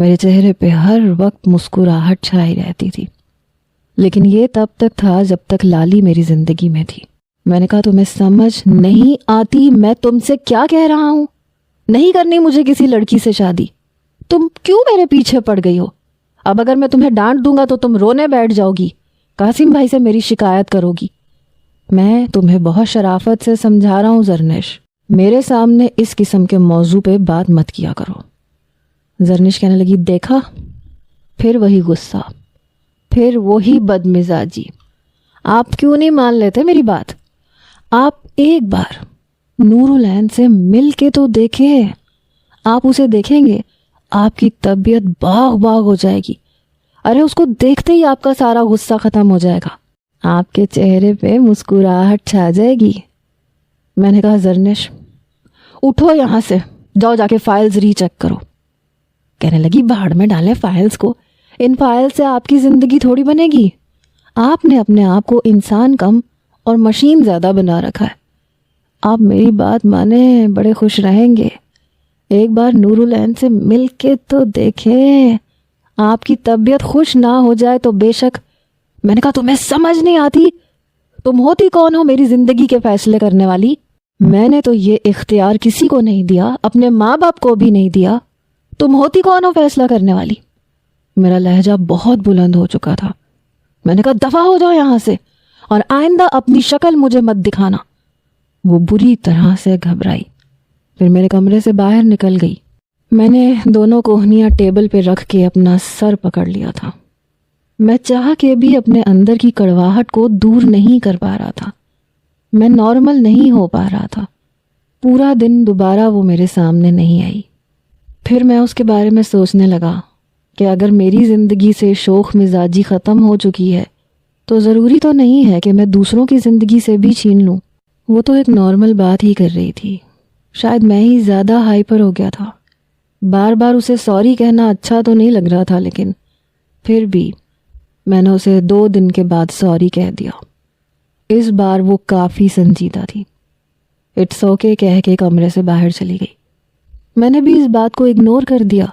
میرے چہرے پہ ہر وقت مسکراہٹ چھائی رہتی تھی، لیکن یہ تب تک تھا جب تک لالی میری زندگی میں تھی۔ میں نے کہا تمہیں سمجھ نہیں آتی میں تم سے کیا کہہ رہا ہوں؟ نہیں کرنی مجھے کسی لڑکی سے شادی۔ تم کیوں میرے پیچھے پڑ گئی ہو؟ اب اگر میں تمہیں ڈانٹ دوں گا تو تم رونے بیٹھ جاؤ گی، قاسم بھائی سے میری شکایت کرو گی۔ میں تمہیں بہت شرافت سے سمجھا رہا ہوں زرنش، میرے سامنے اس قسم کے موضوع پہ بات مت کیا کرو۔ زرنش کہنے لگی دیکھا، پھر وہی غصہ، پھر وہی بدمزاجی۔ آپ کیوں نہیں مان لیتے میری بات؟ آپ ایک بار نور العین سے مل کے تو دیکھیں۔ آپ اسے دیکھیں گے آپ کی طبیعت باغ باغ ہو جائے گی۔ ارے اس کو دیکھتے ہی آپ کا سارا غصہ ختم ہو جائے گا، آپ کے چہرے پہ مسکراہٹ چھا جائے گی۔ میں نے کہا زرنش اٹھو یہاں سے، جاؤ جا کے فائلز ری چیک کرو۔ کہنے لگی بھاڑ میں ڈالیں فائلز کو، ان فائل سے آپ کی زندگی تھوڑی بنے گی۔ آپ نے اپنے آپ کو انسان کم اور مشین زیادہ بنا رکھا ہے۔ آپ میری بات مانیں، بڑے خوش رہیں گے۔ ایک بار نور العین سے مل کے تو دیکھیں، آپ کی طبیعت خوش نہ ہو جائے تو بے شک۔ میں نے کہا تمہیں سمجھ نہیں آتی؟ تم ہوتی کون ہو میری زندگی کے فیصلے کرنے والی؟ میں نے تو یہ اختیار کسی کو نہیں دیا، اپنے ماں باپ کو بھی نہیں دیا۔ تم ہوتی کون ہو فیصلہ کرنے والی؟ میرا لہجہ بہت بلند ہو چکا تھا۔ میں نے کہا دفع ہو جاؤ یہاں سے، اور آئندہ اپنی شکل مجھے مت دکھانا۔ وہ بری طرح سے گھبرائی، پھر میرے کمرے سے باہر نکل گئی۔ میں نے دونوں کوہنیاں ٹیبل پہ رکھ کے اپنا سر پکڑ لیا تھا۔ میں چاہ کے بھی اپنے اندر کی کڑواہٹ کو دور نہیں کر پا رہا تھا۔ میں نارمل نہیں ہو پا رہا تھا۔ پورا دن دوبارہ وہ میرے سامنے نہیں آئی۔ پھر میں اس کے بارے میں سوچنے لگا کہ اگر میری زندگی سے شوخ مزاجی ختم ہو چکی ہے تو ضروری تو نہیں ہے کہ میں دوسروں کی زندگی سے بھی چھین لوں۔ وہ تو ایک نارمل بات ہی کر رہی تھی، شاید میں ہی زیادہ ہائپر ہو گیا تھا۔ بار بار اسے سوری کہنا اچھا تو نہیں لگ رہا تھا، لیکن پھر بھی میں نے اسے 2 دن کے بعد سوری کہہ دیا۔ اس بار وہ کافی سنجیدہ تھی۔ اٹس اوکے کہہ کے کمرے سے باہر چلی گئی۔ میں نے بھی اس بات کو اگنور کر دیا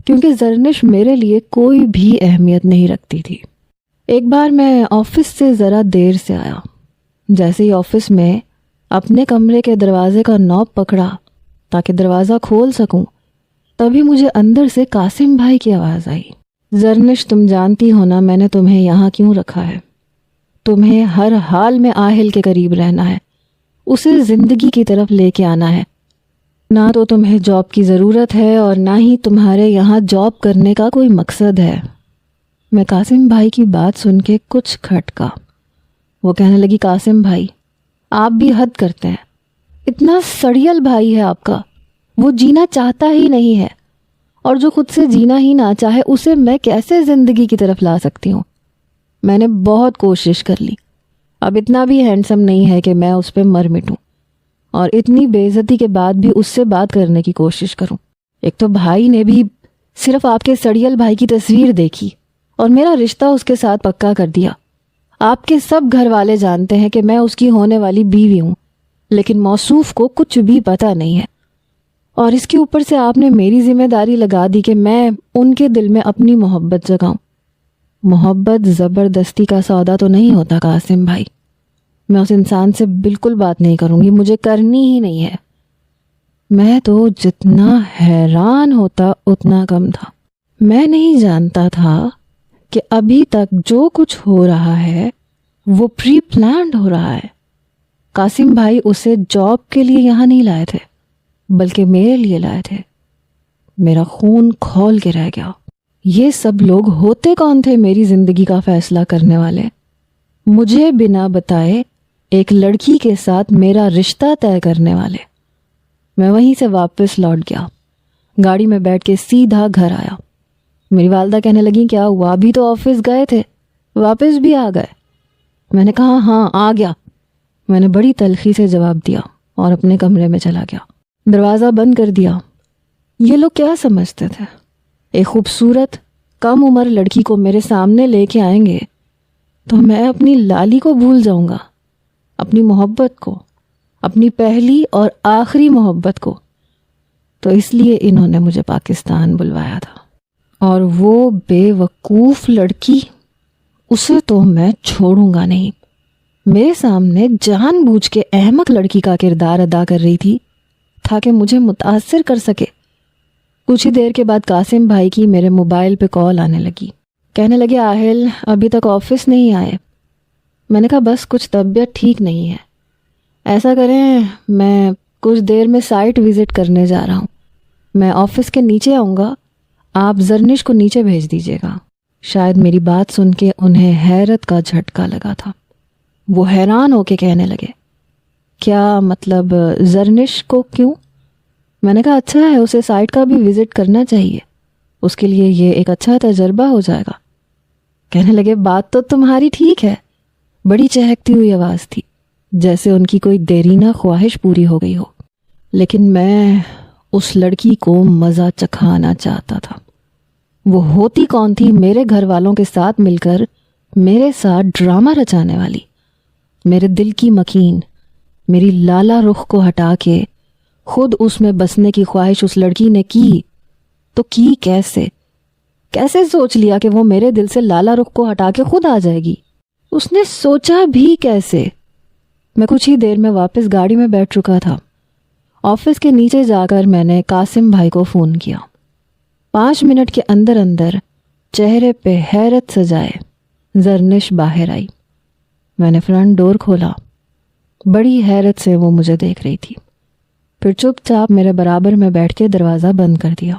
کیونکہ زرنش میرے لیے کوئی بھی اہمیت نہیں رکھتی تھی۔ ایک بار میں آفس سے ذرا دیر سے آیا۔ جیسے ہی آفس میں اپنے کمرے کے دروازے کا نوب پکڑا تاکہ دروازہ کھول سکوں، تبھی مجھے اندر سے قاسم بھائی کی آواز آئی۔ زرنش تم جانتی ہو نا میں نے تمہیں یہاں کیوں رکھا ہے۔ تمہیں ہر حال میں آہل کے قریب رہنا ہے، اسے زندگی کی طرف لے کے آنا ہے۔ نہ تو تمہیں جاب کی ضرورت ہے اور نہ ہی تمہارے یہاں جاب کرنے کا کوئی مقصد ہے۔ میں قاسم بھائی کی بات سن کے کچھ کھٹکا۔ وہ کہنے لگی قاسم بھائی آپ بھی حد کرتے ہیں، اتنا سڑیل بھائی ہے آپ کا، وہ جینا چاہتا ہی نہیں ہے، اور جو خود سے جینا ہی نہ چاہے اسے میں کیسے زندگی کی طرف لا سکتی ہوں؟ میں نے بہت کوشش کر لی، اب اتنا بھی ہینڈسم نہیں ہے کہ میں اس پہ مر مٹوں اور اتنی بے عزتی کے بعد بھی اس سے بات کرنے کی کوشش کروں۔ ایک تو بھائی نے بھی صرف آپ کے سڑیل بھائی کی تصویر دیکھی اور میرا رشتہ اس کے ساتھ پکا کر دیا۔ آپ کے سب گھر والے جانتے ہیں کہ میں اس کی ہونے والی بیوی ہوں، لیکن موصوف کو کچھ بھی پتہ نہیں ہے، اور اس کے اوپر سے آپ نے میری ذمہ داری لگا دی کہ میں ان کے دل میں اپنی محبت جگاؤں۔ محبت زبردستی کا سودا تو نہیں ہوتا قاسم بھائی، میں اس انسان سے بالکل بات نہیں کروں گی، مجھے کرنی ہی نہیں ہے۔ میں تو جتنا حیران ہوتا اتنا کم تھا۔ میں نہیں جانتا تھا کہ ابھی تک جو کچھ ہو رہا ہے وہ پری پلانڈ ہو رہا ہے۔ قاسم بھائی اسے جاب کے لیے یہاں نہیں لائے تھے بلکہ میرے لیے لائے تھے۔ میرا خون کھول کے رہ گیا۔ یہ سب لوگ ہوتے کون تھے میری زندگی کا فیصلہ کرنے والے؟ مجھے بنا بتائے ایک لڑکی کے ساتھ میرا رشتہ طے کرنے والے۔ میں وہیں سے واپس لوٹ گیا، گاڑی میں بیٹھ کے سیدھا گھر آیا۔ میری والدہ کہنے لگیں کیا ہوا، ابھی تو آفس گئے تھے، واپس بھی آ گئے؟ میں نے کہا ہاں آ گیا۔ میں نے بڑی تلخی سے جواب دیا اور اپنے کمرے میں چلا گیا، دروازہ بند کر دیا۔ یہ لوگ کیا سمجھتے تھے؟ ایک خوبصورت کم عمر لڑکی کو میرے سامنے لے کے آئیں گے تو میں اپنی لالی کو بھول جاؤں گا، اپنی محبت کو، اپنی پہلی اور آخری محبت کو۔ تو اس لیے انہوں نے مجھے پاکستان بلوایا تھا۔ اور وہ بے وقوف لڑکی، اسے تو میں چھوڑوں گا نہیں۔ میرے سامنے جان بوجھ کے احمق لڑکی کا کردار ادا کر رہی تھی تاکہ مجھے متاثر کر سکے۔ کچھ ہی دیر کے بعد قاسم بھائی کی میرے موبائل پہ کال آنے لگی۔ کہنے لگے آہل ابھی تک آفس نہیں آئے۔ میں نے کہا بس کچھ طبیعت ٹھیک نہیں ہے، ایسا کریں میں کچھ دیر میں سائٹ وزٹ کرنے جا رہا ہوں، میں آفس کے نیچے آؤں گا، آپ زرنش کو نیچے بھیج دیجیے گا۔ شاید میری بات سن کے انہیں حیرت کا جھٹکا لگا تھا۔ وہ حیران ہو کے کہنے لگے کیا مطلب زرنش کو کیوں؟ میں نے کہا اچھا ہے، اسے سائٹ کا بھی وزٹ کرنا چاہیے، اس کے لیے یہ ایک اچھا تجربہ ہو جائے گا۔ کہنے لگے بات تو تمہاری ٹھیک ہے۔ بڑی چہکتی ہوئی آواز تھی، جیسے ان کی کوئی دیرینہ خواہش پوری ہو گئی ہو، لیکن میں اس لڑکی کو مزہ چکھانا چاہتا تھا۔ وہ ہوتی کون تھی میرے گھر والوں کے ساتھ مل کر میرے ساتھ ڈرامہ رچانے والی؟ میرے دل کی مکین، میری لالا رخ کو ہٹا کے خود اس میں بسنے کی خواہش اس لڑکی نے کی تو کی کیسے؟ کیسے سوچ لیا کہ وہ میرے دل سے لالا رخ کو ہٹا کے خود آ جائے گی؟ اس نے سوچا بھی کیسے؟ میں کچھ ہی دیر میں واپس گاڑی میں بیٹھ چکا تھا۔ آفس کے نیچے جا کر میں نے قاسم بھائی کو فون کیا۔ 5 منٹ کے اندر اندر چہرے پہ حیرت سجائے زرنش باہر آئی۔ میں نے فرنٹ ڈور کھولا، بڑی حیرت سے وہ مجھے دیکھ رہی تھی، پھر چپ چاپ میرے برابر میں بیٹھ کے دروازہ بند کر دیا۔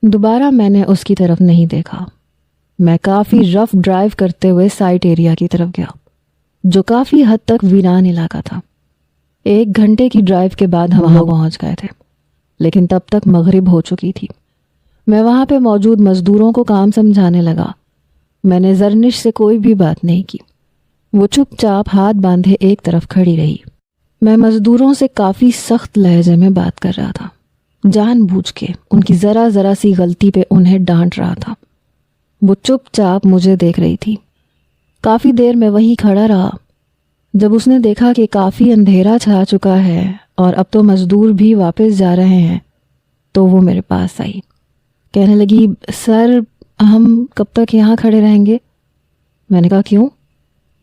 دوبارہ میں نے اس کی طرف نہیں دیکھا۔ میں کافی رف ڈرائیو کرتے ہوئے سائٹ ایریا کی طرف گیا، جو کافی حد تک ویران علاقہ تھا۔ 1 گھنٹے کی ڈرائیو کے بعد ہم وہاں پہنچ گئے تھے، لیکن تب تک مغرب ہو چکی تھی۔ میں وہاں پہ موجود مزدوروں کو کام سمجھانے لگا۔ میں نے زرنش سے کوئی بھی بات نہیں کی، وہ چپ چاپ ہاتھ باندھے ایک طرف کھڑی رہی۔ میں مزدوروں سے کافی سخت لہجے میں بات کر رہا تھا، جان بوجھ کے ان کی ذرا ذرا سی غلطی پہ انہیں ڈانٹ رہا تھا۔ وہ چپ چاپ مجھے دیکھ رہی تھی۔ کافی دیر میں وہیں کھڑا رہا۔ جب اس نے دیکھا کہ کافی اندھیرا چھا چکا ہے اور اب تو مزدور بھی واپس جا رہے ہیں تو وہ میرے پاس آئی۔ کہنے لگی سر ہم کب تک یہاں کھڑے رہیں گے؟ میں نے کہا کیوں؟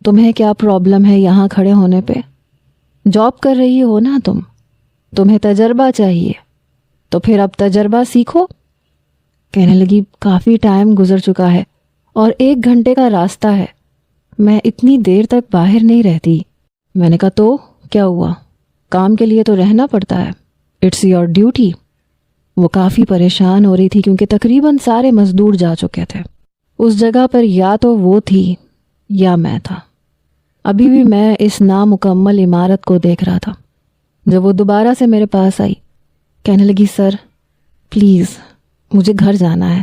تمہیں کیا پرابلم ہے یہاں کھڑے ہونے پہ؟ جاب کر رہی ہو نا تمہیں تجربہ چاہیے، تو پھر اب تجربہ سیکھو۔ کہنے لگی کافی ٹائم گزر چکا ہے اور 1 گھنٹے کا راستہ ہے، میں اتنی دیر تک باہر نہیں رہتی۔ میں نے کہا تو کیا ہوا، کام کے لیے تو رہنا پڑتا ہے، اٹس یور ڈیوٹی۔ وہ کافی پریشان ہو رہی تھی کیونکہ تقریباً سارے مزدور جا چکے تھے۔ اس جگہ پر یا تو وہ تھی یا میں تھا۔ ابھی بھی میں اس نامکمل عمارت کو دیکھ رہا تھا جب وہ دوبارہ سے میرے پاس آئی۔ کہنے لگی سر پلیز مجھے گھر جانا ہے۔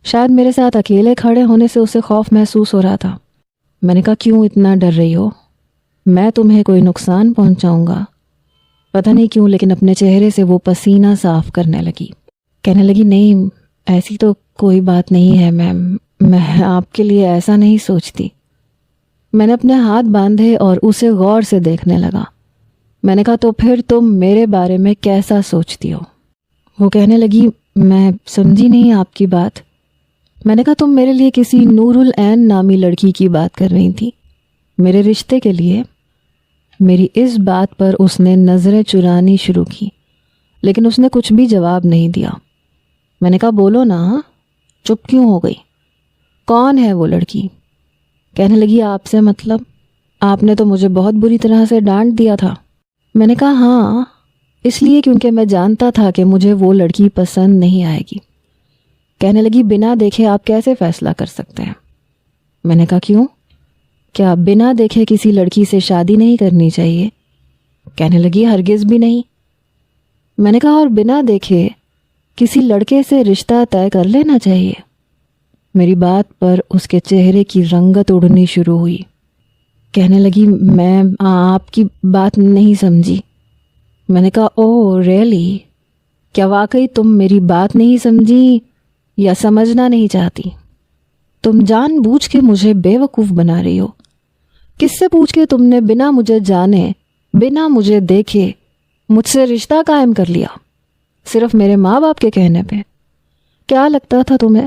شاید میرے ساتھ اکیلے کھڑے ہونے سے اسے خوف محسوس ہو رہا تھا۔ میں نے کہا کیوں اتنا ڈر رہی ہو؟ میں تمہیں کوئی نقصان پہنچاؤں گا؟ پتہ نہیں کیوں لیکن اپنے چہرے سے وہ پسینہ صاف کرنے لگی۔ کہنے لگی نہیں ایسی تو کوئی بات نہیں ہے میم، میں آپ کے لیے ایسا نہیں سوچتی۔ میں نے اپنے ہاتھ باندھے اور اسے غور سے دیکھنے لگا۔ میں نے کہا تو پھر تم میرے بارے میں کیسا سوچتی ہو؟ وہ کہنے لگی میں سمجھی نہیں آپ کی بات۔ میں نے کہا تم میرے لیے کسی نور العین نامی لڑکی کی بات کر رہی تھی، میرے رشتے کے لیے؟ میری اس بات پر اس نے نظریں چرانی شروع کی، لیکن اس نے کچھ بھی جواب نہیں دیا۔ میں نے کہا بولو نا، چپ کیوں ہو گئی؟ کون ہے وہ لڑکی؟ کہنے لگی آپ سے مطلب؟ آپ نے تو مجھے بہت بری طرح سے ڈانٹ دیا تھا۔ میں نے کہا ہاں، اس لیے کیونکہ میں جانتا تھا کہ مجھے وہ لڑکی پسند نہیں آئے گی۔ کہنے لگی بنا دیکھے آپ کیسے فیصلہ کر سکتے ہیں؟ میں نے کہا کیوں؟ کیا بنا دیکھے کسی لڑکی سے شادی نہیں کرنی چاہیے؟ کہنے لگی ہرگز بھی نہیں۔ میں نے کہا اور بنا دیکھے کسی لڑکے سے رشتہ طے کر لینا چاہیے؟ میری بات پر اس کے چہرے کی رنگت اڑنی شروع ہوئی۔ کہنے لگی میں آپ کی بات نہیں سمجھی۔ میں نے کہا اوہ ریئلی؟ کیا واقعی تم میری بات نہیں سمجھی یا سمجھنا نہیں چاہتی؟ تم جان بوجھ کے مجھے بے وقوف بنا رہی ہو۔ کس سے پوچھ کے تم نے بنا مجھے جانے، بنا مجھے دیکھے مجھ سے رشتہ قائم کر لیا؟ صرف میرے ماں باپ کے کہنے پہ؟ کیا لگتا تھا تمہیں